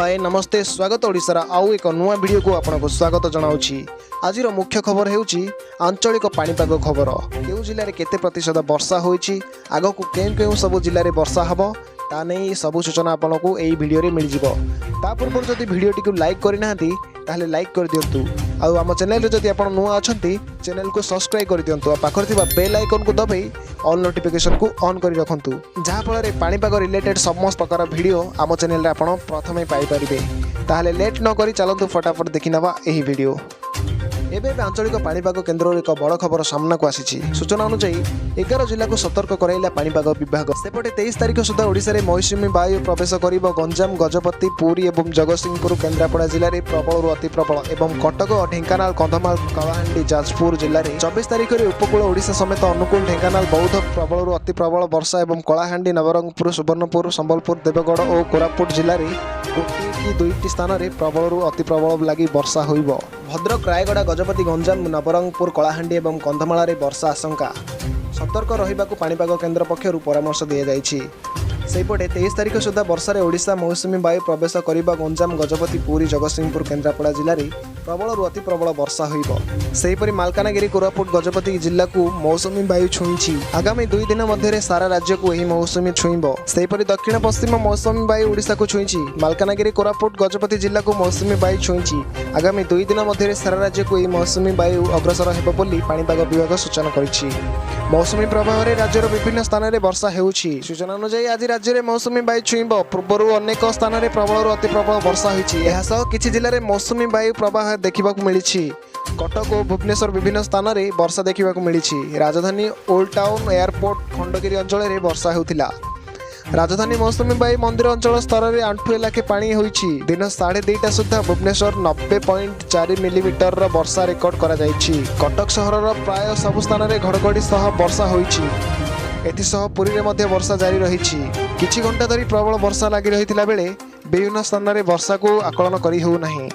हाय नमस्ते स्वागत ओडिशार आउ एक नुआ वीडियो को आपको स्वागत जनाऊँगी। आज मुख्य खबर हेउची आंचलिक पाणीपाग खबर। केउ जिले में केते प्रतिशत वर्षा होईची, आगो को केउ सब जिले में वर्षा हबो ता नहीं सबू सूचना आपको यही वीडियो रे मिल जिवो। ता पूर्व जदि वीडियो टी लाइक करना ताहले लाइक कर दियंतु। आम चैनल रे जदि आपण नुआ अछंती चैनल को सब्सक्राइब कर दियंतु। पाखर थिबा बेल आइकन को दबाई ऑल नोटिफिकेशन को ऑन कर रखंतु, जहाँ फल रे पाणीपाग रिलेटेड समस्त प्रकार वीडियो आम चैनल रे आपण प्रथमे पाई परिबे। ताहले लेट न करी चलंतु फटाफट देखि नवा एही वीडियो। एबे आंचलिक पाणीपाग केन्द्र एक बड़ खबर सामना को आसी। सूचना अनुसार 11 जिला को सतर्क कराइला पाणीपाग विभाग। सेपटे 23 तारिख सुधा ओडिशा रे मौसुमी वायु प्रवेश करिबो। गंजाम, गजपति, पुरी एवं जगतसिंहपुर, केन्द्रापड़ा जिले में प्रबल अति प्रबल एवं कटक, ढेंकानाल, कंधमाल, कलाहांडी, जाजपुर जिले में 24 तारिख में उपकूल ओडिशा समेत अनुकूल, ढेंकानाल, बौद्ध प्रबल अति प्रबल वर्षा एवं कलाहांडी, नवरंगपुर, सुवर्णपुर, संबलपुर, देवगढ़ और कोरापुट जिले में गोटे कि दुईटी स्थान में प्रबल अति प्रबल लगी वर्षा होइबो। भद्रक, रायगड़ा, गजपति, गंजाम, नवरंगपुर, कलाहांडी एवं कंधमाल वर्षा आशंका। सतर्क रहिबाकु पाणीपाग केन्द्र पक्षरु परामर्श दिया जाइछि। सेपटे 23 तारिख सुधा वर्षा ओडिशा मौसुमी वायु प्रवेश करिबा। गंजाम, गजपति, पुरी, जगतसिंहपुर, केन्द्रापड़ा जिले में प्रबल अति प्रबल वर्षा होइबो। सेहीपरि मालकानगिरी, कोरापुट, गजपति जिला को मौसुमी वायु छुईछि। आगामी 2 दिन मध्य सारा राज्य को यही मौसुमी छुईबो। सेहीपरि दक्षिण पश्चिम मौसुमी वायु ओडिशा को छुईछि। मालकानगिरी, कोरापुट, गजपति जिला को मौसुमी वायु छुईछि। आगामी 2 दिन मध्य सारा राज्य को यही मौसुमी वायु अग्रसर हेबो बोली पाणीपाग विभाग सूचना करिछि। मौसुमी प्रभाव में राज्यर विभिन्न स्थान में वर्षा हेउछि। सूचना अनुसार आज राज्य में मौसुमी वायु छुईब। पूर्व अनेक स्थान में प्रबल अति प्रबल वर्षा होइछि। एहासह किछि जिले में मौसुमी वायु प्रवाह देखिबाकु मिलिछि। कटक और भुवनेश्वर विभिन्न स्थान में वर्षा देखिबाकु मिलिछि। राजधानी ओल्ड टाउन, एयरपोर्ट, खंडगिरी अंचल में वर्षा हेउथिला। राजधानी मौसुमी वायु मंदिर अंचल स्तर में आंठुए लाखे पानी होइछि। दिन 2:30 सुधा भुवनेश्वर 90.4 मिलीमीटर वर्षा रेकर्ड करा जाइछि। कटक सहर प्राय सबु स्थान में घड़घड़ी सह वर्षा होइछि। एथिसह पुरी में मध्य वर्षा जारी रहिछि। किछि घंटा धरी प्रबल वर्षा लागि रहिथिला बेले विभिन्न स्थान में वर्षा को आकलन करि हेउ नाही।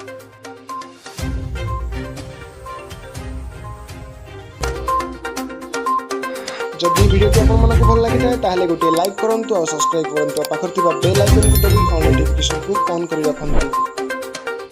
जदि वीडियो को आपको भल लगी ताहले गोटे लाइक करंतु और सब्सक्राइब करंतु। पाखर थिबा बेल आइकन को दबाइ ऑल नोटिफिकेशन को ऑन करि रखंतु।